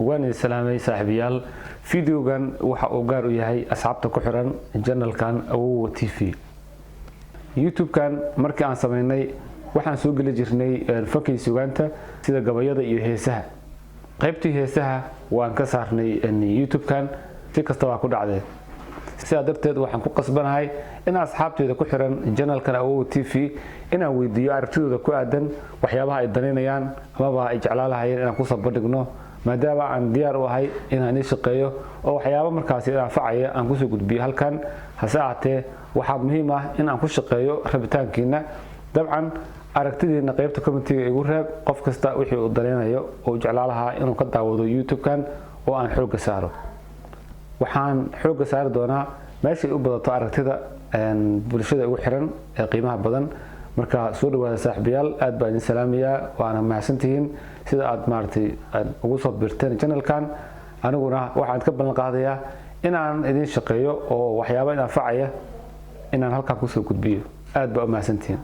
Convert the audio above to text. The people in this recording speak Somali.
وأنا سلامي صاحبيال فيديو كان وحقوقار وياهي أصحابته كحران جنرال كان أو تي في يوتيوب كان مركي عن سميني waxaan soo gali jirnay fakay sugaanta sida gabayada iyo heesaha qaybtii heesaha waan ka saarnay YouTube kan si kasta waa ku dhacday sidaa darteed waxaan ku qasbanahay in asxaabteeda ku xiran channel kan oo TV inaan weydiiyo aragtidooda ku aadan waxyaabaha ay daneynayaan ama ay jeclaalaayeen inaan ku soo bandhigno maadaama aan diyaar u ahay inaan shaqeeyo oo waxyaabo markaas anfacaya aan ku soo gudbiyo halkan hase ahaatee waxa muhiim ah in aan ku shaqeeyo rabitaankiina dabcan aragtidiina qaybta commentiga igu reeb qof kasta wixii uu daneynayo oo jeclaalaha inuu ka daawado YouTube kan oo aan xoog saaro waxaan xoog saari doonaa meesha u badato aragtida bulshada ugu xiran ee qiimaha badan marka soo dhawaada saaxiibayaal aad baan idin salaamayaa waana mahadsantihiin sida aad maartay ugu soo birteen channel kan aniguna waxaan ka ballan qaadayaa inaan idin shaqeeyo oo waxyaabo anfacaya inaan halka ku soo gudbiyo aad baa u mahadsantihiin